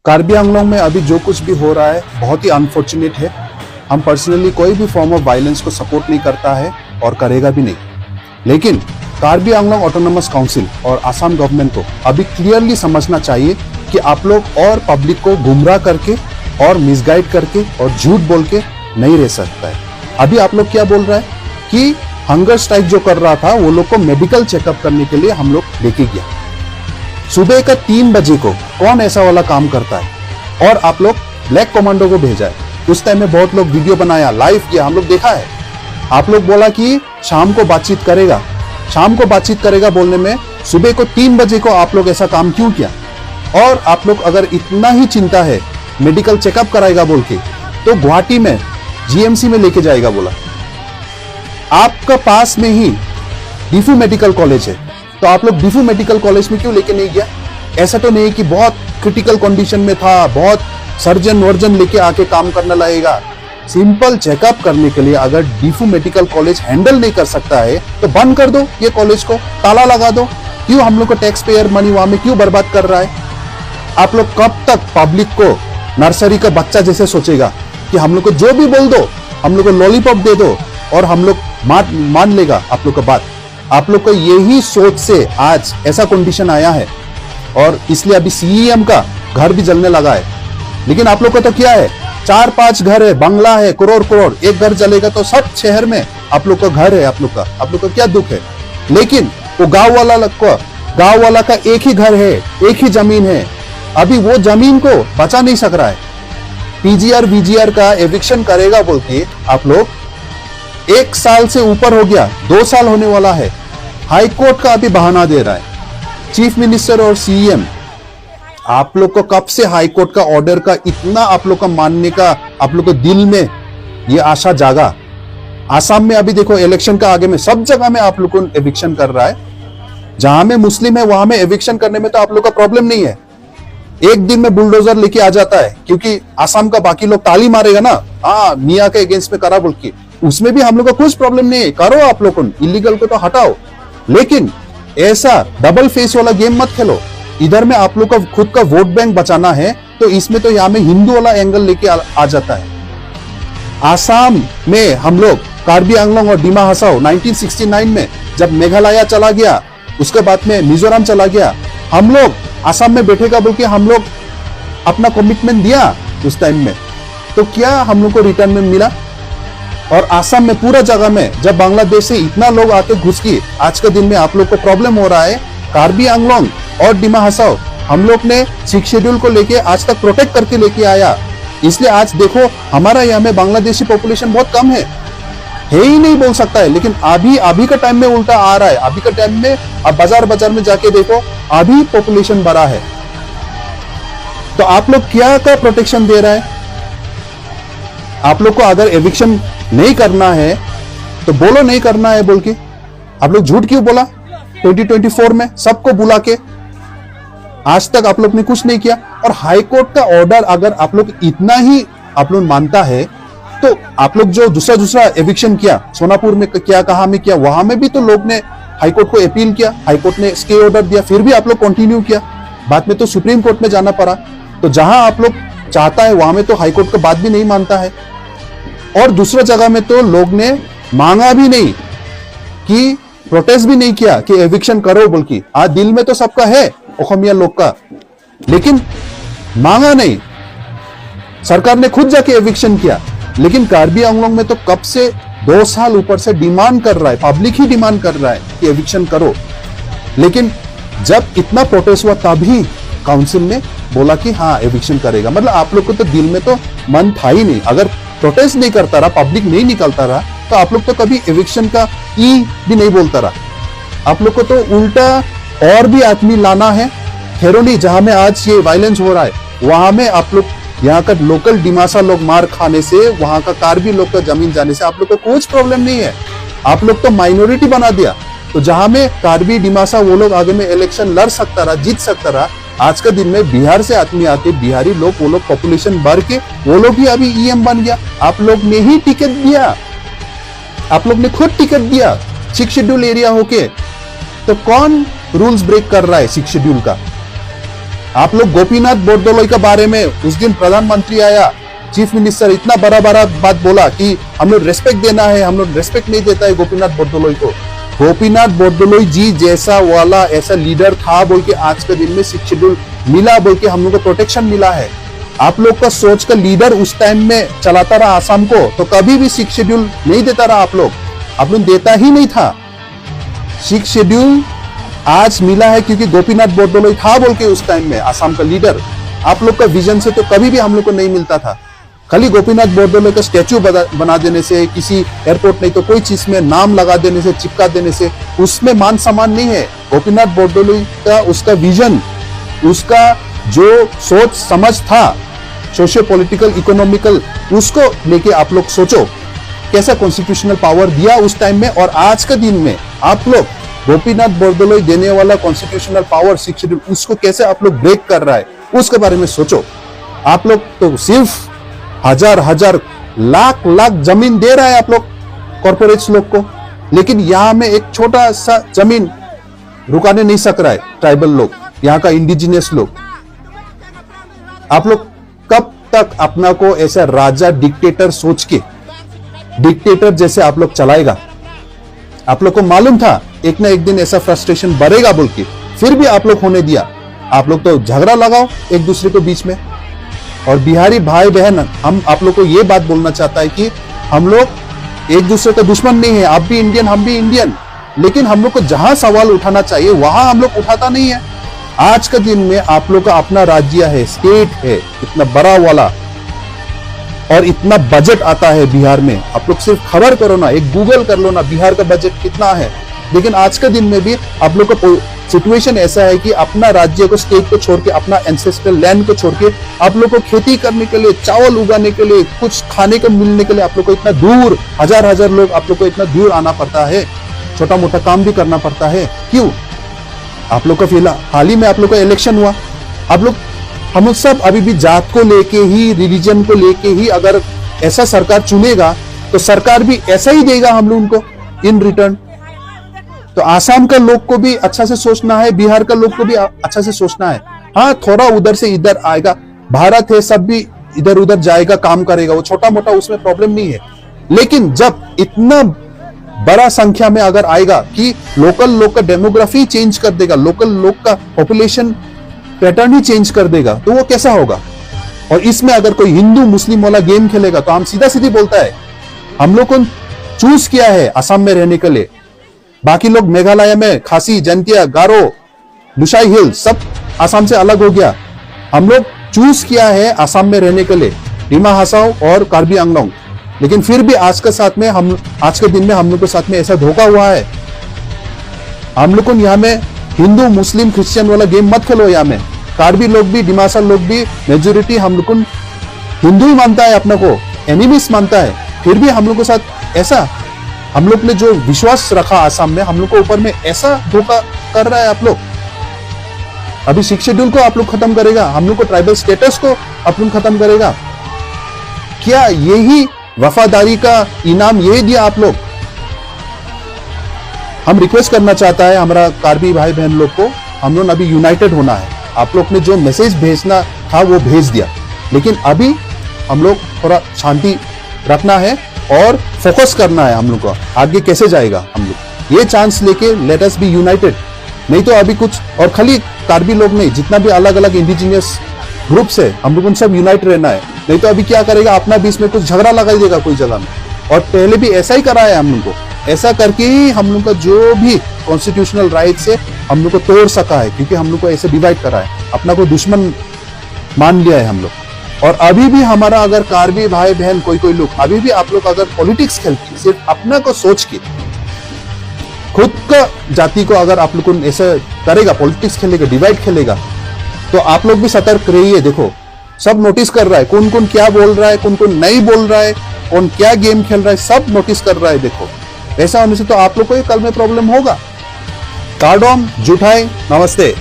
कार्बी आंगलोंग में अभी जो कुछ भी हो रहा है बहुत ही अनफॉर्चुनेट है। हम पर्सनली कोई भी फॉर्म ऑफ वायलेंस को सपोर्ट नहीं करता है और करेगा भी नहीं, लेकिन कार्बी आंगलोंग ऑटोनोमस काउंसिल और आसाम गवर्नमेंट को अभी क्लियरली समझना चाहिए कि आप लोग और पब्लिक को गुमराह करके और मिसगाइड करके और झूठ बोल के नहीं रह सकता है। अभी आप लोग क्या बोल रहा है कि हंगर स्ट्राइक जो कर रहा था वो लोग को मेडिकल चेकअप करने के लिए हम लोग लेके गया। सुबह का 3 बजे को कौन ऐसा वाला काम करता है? और आप लोग ब्लैक कमांडो को भेजा है। उस टाइम में बहुत लोग वीडियो बनाया, लाइव किया, हम लोग देखा है। आप लोग बोला कि शाम को बातचीत करेगा, शाम को बातचीत करेगा बोलने में सुबह को 3 बजे को आप लोग ऐसा काम क्यों किया? और आप लोग अगर इतना ही चिंता है मेडिकल चेकअप कराएगा बोल के, तो गुवाहाटी में जीएमसी में लेके जाएगा बोला। आपका पास में ही डीफू मेडिकल कॉलेज है, तो आप लोग डीफू मेडिकल कॉलेज में क्यों लेके नहीं गया? ऐसा तो नहीं कि बहुत क्रिटिकल कंडीशन में था, बहुत सर्जन वर्जन लेके आके काम करने लगेगा। सिंपल चेकअप करने के लिए अगर डीफू मेडिकल कॉलेज हैंडल नहीं कर सकता है तो बंद कर दो ये कॉलेज को, ताला लगा दो। क्यों हम लोग को टैक्स पेयर मनी वहां में क्यों बर्बाद कर रहा है? आप लोग कब तक पब्लिक को नर्सरी का बच्चा जैसे सोचेगा कि हम लोग को जो भी बोल दो, हम लोग को लॉलीपॉप दे दो और हम लोग मान लेगा आप लोग का बात? आप लोग को यही सोच से आज ऐसा कंडीशन आया है और इसलिए अभी सीएम का घर भी जलने लगा है। लेकिन आप लोग को तो क्या है, 4-5 घर है, बंगला है, करोड़, एक घर जलेगा तो सब शहर में आप लोग का घर है। आप लोग का क्या दुख है? लेकिन वो गांव वाला का एक ही घर है, एक ही जमीन है, अभी वो जमीन को बचा नहीं सक रहा है। पीजीआर वीजीआर का एविक्शन करेगा बोल के आप लोग 1 साल से ऊपर हो गया, 2 साल होने वाला है। हाई कोर्ट का अभी बहाना दे रहा है चीफ मिनिस्टर और सीएम। आप लोग को कब से हाई कोर्ट का ऑर्डर का इतना आप लोग का मानने का आप लोग को दिल में ये आशा जागा? आसाम में अभी देखो इलेक्शन का आगे में सब जगह में आप लोग को एविक्शन कर रहा है। जहां में मुस्लिम है वहां में एविक्शन करने में तो आप लोग का प्रॉब्लम नहीं है, एक दिन में बुलडोजर लेके आ जाता है, क्योंकि आसाम का बाकी लोग ताली मारेगा ना, हाँ मियाँ के अगेंस्ट में करा बोल के, उसमें भी हम लोग का कुछ प्रॉब्लम नहीं है, करो आप लोग को, इलीगल को तो हटाओ। लेकिन ऐसा डबल फेस वाला गेम मत खेलो। इधर में आप लोग का खुद का वोट बैंक बचाना है तो इसमें तो यहाँ में हिंदू वाला एंगल लेके आ जाता है। आसाम में हम लोग कार्बी आंगलोंग और डिमा हसाओ 1969 में जब मेघालय चला गया, उसके बाद में मिजोरम चला गया, हम लोग आसाम में बैठेगा बोल के हम लोग अपना कमिटमेंट दिया उस टाइम में, तो क्या हम लोग को रिटर्न में मिला? और आसाम में पूरा जगह में जब बांग्लादेश से इतना लोग आके घुस गए, आज के दिन में आप लोग को प्रॉब्लम हो रहा है। कार्बी आंगलोंग और डिमा हसाओ हम लोग ने 6 शेड्यूल को लेके आज तक प्रोटेक्ट करके लेके आया, इसलिए आज देखो हमारा यहाँ में बांग्लादेशी पॉपुलेशन बहुत कम है ही नहीं बोल सकता है। लेकिन अभी का टाइम में उल्टा आ रहा है। अभी का टाइम में अब बाजार में जाके देखो, अभी पॉपुलेशन बढ़ा है। तो आप लोग क्या का प्रोटेक्शन दे रहा है? आप लोग को अगर एविक्शन नहीं करना है तो बोलो नहीं करना है बोल के। आप लोग झूठ क्यों बोला 2024 में सबको बुला के? आज तक आप लोग ने कुछ नहीं किया। और हाई कोर्ट का ऑर्डर अगर आप लोग इतना ही आप लोग मानता है तो आप लोग जो दूसरा एविक्शन किया, सोनापुर में क्या, कहां में किया, वहां में भी तो लोग ने हाई कोर्ट को अपील किया, हाई कोर्ट ने स्टे ऑर्डर दिया, फिर भी आप लोग कंटिन्यू किया। बाद में तो सुप्रीम कोर्ट में जाना पड़ा। तो जहां आप लोग चाहता है वहां में तो हाई कोर्ट का बात भी नहीं मानता है। और दूसरा जगह में तो लोग ने मांगा भी नहीं कि प्रोटेस्ट भी नहीं किया कि एविक्शन करो बोल की। आज दिल में तो सबका है ओखमिया लोग का, लेकिन मांगा नहीं। सरकार ने खुद जाके एविक्शन किया। लेकिन कार्बी आंगलोंग में तो कब से 2 साल ऊपर से डिमांड कर रहा है, पब्लिक ही डिमांड कर रहा है कि एविक्शन करो। लेकिन जब इतना प्रोटेस्ट हुआ तभी काउंसिल ने बोला कि हाँ एविक्शन करेगा। मतलब आप लोग को तो दिल में तो मन था ही नहीं। अगर प्रोटेस्ट नहीं करता रहा, पब्लिक नहीं निकलता रहा, तो आप लोग तो कभी एविक्शन का ई भी नहीं बोलता रहा। आप लोग को तो उल्टा और भी आदमी लाना है। खेरोली जहां में आज ये वायलेंस हो रहा है, वहां में आप लोग यहाँ का लोकल डिमासा लोग मार खाने से, वहां का कार्बी लोग का जमीन जाने से आप लोग को कुछ प्रॉब्लम नहीं है। आप लोग तो माइनॉरिटी बना दिया। तो जहां में कार्बी डिमासा वो लोग आगे में इलेक्शन लड़ सकता रहा, जीत सकता रहा, आज के दिन में बिहार से आदमी आते, बिहारी लोग, वो लोग पॉपुलेशन बढ़ के वो लोग ही अभी ईएम बन गया। आप लोग ने ही टिकट दिया, आप लोग ने खुद टिकट दिया 6 शेड्यूल एरिया होके। तो कौन रूल्स ब्रेक कर रहा है 6 शेड्यूल का? आप लोग गोपीनाथ बोरदोलोई के बारे में उस दिन प्रधानमंत्री आया, चीफ मिनिस्टर इतना बड़ा बड़ा बात बोला कि हम लोग रेस्पेक्ट देना है, हम लोग रेस्पेक्ट नहीं देता है गोपीनाथ बोरदोलोई को। गोपीनाथ बोरदोलोई जी जैसा वाला ऐसा लीडर था बोल के आज के दिन में 6 शेड्यूल मिला बोल के हम लोग को प्रोटेक्शन मिला है। आप लोग का सोच का लीडर उस टाइम में चलाता रहा आसाम को, तो कभी भी 6 शेड्यूल नहीं देता रहा आप लोग देता ही नहीं था। 6 शेड्यूल आज मिला है क्योंकि गोपीनाथ बोरदोलोई था बोल के उस टाइम में आसाम का लीडर। आप लोग का विजन से तो कभी भी हम लोग को नहीं मिलता था। खाली गोपीनाथ बोरदोलोई का स्टैचू बना देने से, किसी एयरपोर्ट नहीं तो कोई चीज में नाम लगा देने से, चिपका देने से उसमें मान सम्मान नहीं है। गोपीनाथ बोरदोलोई का उसका विजन, उसका जो सोच समझ था सोशियो पॉलिटिकल इकोनॉमिकल, उसको लेके आप लोग सोचो कैसा कॉन्स्टिट्यूशनल पावर दिया उस टाइम में। और आज के दिन में आप लोग गोपीनाथ बोरदोलोई देने वाला कॉन्स्टिट्यूशनल पावर 6 शेड्यूल उसको कैसे आप लोग ब्रेक कर रहा है उसके बारे में सोचो। आप लोग तो सिर्फ हजार लाख जमीन दे रहा है आप लोग कॉर्पोरेट्स लोग को, लेकिन यहां में एक छोटा सा जमीन रुकाने नहीं सक रहा है ट्राइबल लोग, यहाँ का इंडिजिनियस लोग। आप लोग कब तक अपना को ऐसा राजा डिक्टेटर सोच के डिक्टेटर जैसे आप लोग चलाएगा? आप लोग को मालूम था एक ना एक दिन ऐसा फ्रस्ट्रेशन बढ़ेगा बोल के, फिर भी आप लोग होने दिया। आप लोग तो झगड़ा लगाओ एक दूसरे के बीच में। और बिहारी भाई बहन, हम आप लोग को ये बात बोलना चाहता है कि हम लोग एक दूसरे का दुश्मन नहीं है, आप भी इंडियन हम भी इंडियन, लेकिन हम लोग को जहां सवाल उठाना चाहिए वहां हम लोग उठाता नहीं है। आज के दिन में आप लोग का अपना राज्य है, स्टेट है, इतना बड़ा वाला और इतना बजट आता है बिहार में। आप लोग सिर्फ खबर करो ना, एक गूगल कर लो ना बिहार का बजट कितना है। लेकिन आज के दिन में भी आप लोग का सिचुएशन ऐसा है कि अपना राज्य को, स्टेट को छोड़ के, अपना एंसेस्ट्रल लैंड को छोड़ के आप लोग को खेती करने के लिए, चावल उगाने के लिए, कुछ खाने को मिलने के लिए आप लोग को इतना दूर, हजार लोग आप लोग को इतना दूर आना पड़ता है, छोटा मोटा काम भी करना पड़ता है। क्यों? आप लोग का फिलहाल हाल ही में आप लोग का इलेक्शन हुआ, आप लोग हम लोग सब अभी भी जात को लेके ही, रिलीजन को लेके ही अगर ऐसा सरकार चुनेगा तो सरकार भी ऐसा ही देगा हम लोग उनको इन रिटर्न। तो आसाम का लोग को भी अच्छा से सोचना है, बिहार का लोग को भी अच्छा से सोचना है। हाँ, थोड़ा उधर से इधर आएगा, भारत है, सब भी इधर उधर जाएगा, काम करेगा, वो छोटा मोटा उसमें प्रॉब्लम नहीं है। लेकिन जब इतना बड़ा संख्या में अगर आएगा कि लोकल लोग का डेमोग्राफी चेंज कर देगा, लोकल लोग का पॉपुलेशन पैटर्न ही चेंज कर देगा, तो वो कैसा होगा? और इसमें अगर कोई हिंदू मुस्लिम वाला गेम खेलेगा तो हम सीधा सीधी बोलता है, हम लोग को चूज किया है असम में रहने के लिए, बाकी लोग मेघालय में खासी, जंतिया, गारो, लुसाई हिल सब असम से अलग हो गया। हम लोग चूज किया है असम में रहने के लिए, डिमा हासाओ और कार्बी आंगलोंग, लेकिन फिर भी आज के साथ में आज के दिन में हम लोग के साथ में ऐसा धोखा हुआ है। हम लोग को यहाँ में हिंदू मुस्लिम क्रिश्चियन वाला गेम मत खेलो। यहाँ में कार्बी लोग भी, डिमासा लोग भी, मेजोरिटी हम लोग को हिंदू ही मानता है, अपने को एनिमीज मानता है। फिर भी हम लोग के साथ ऐसा, हम लोग ने जो विश्वास रखा आसाम में, हम लोग को ऊपर में ऐसा धोखा कर रहा है आप लोग। अभी 6 शेड्यूल को आप लोग खत्म करेगा, हम लोग को ट्राइबल स्टेटस को आप लोग खत्म करेगा। क्या यही वफादारी का इनाम यही दिया आप लोग? हम रिक्वेस्ट करना चाहता है हमारा कार्बी भाई बहन लोग को, हम लोग अभी यूनाइटेड होना है। आप लोग ने जो मैसेज भेजना था वो भेज दिया, लेकिन अभी हम लोग थोड़ा शांति रखना है और फोकस करना है हम लोग को आगे कैसे जाएगा। हम लोग ये चांस लेके लेट अस बी यूनाइटेड, नहीं तो अभी कुछ, और खाली कार्बी लोग नहीं, जितना भी अलग अलग इंडिजिनियस ग्रुप्स है हम लोग उन सब यूनाइट रहना है। नहीं तो अभी क्या करेगा, अपना बीच में कुछ झगड़ा लगा देगा कोई जगह में। और पहले भी ऐसा ही करा है हम लोग को, ऐसा करके ही हम लोग का जो भी कॉन्स्टिट्यूशनल राइट है हम लोग को तोड़ सका है, क्योंकि हम लोग को ऐसे डिवाइड करा है, अपना को दुश्मन मान लिया है हम लोग। और अभी भी हमारा अगर कार्बी भाई बहन कोई लोग अभी भी आप लोग अगर पॉलिटिक्स खेलते, सिर्फ अपना को सोच के, खुद का जाति को अगर आप लोग को ऐसा करेगा, पॉलिटिक्स खेलेगा, डिवाइड खेलेगा, तो आप लोग भी सतर्क रहिए। देखो सब नोटिस कर रहा है, कौन कौन क्या बोल रहा है, कौन कौन नहीं बोल रहा है, कौन क्या गेम खेल रहा है, सब नोटिस कर रहा है। देखो ऐसा होने से तो आप लोग को कल में प्रॉब्लम होगा। कार्डोम जुठाई, नमस्ते।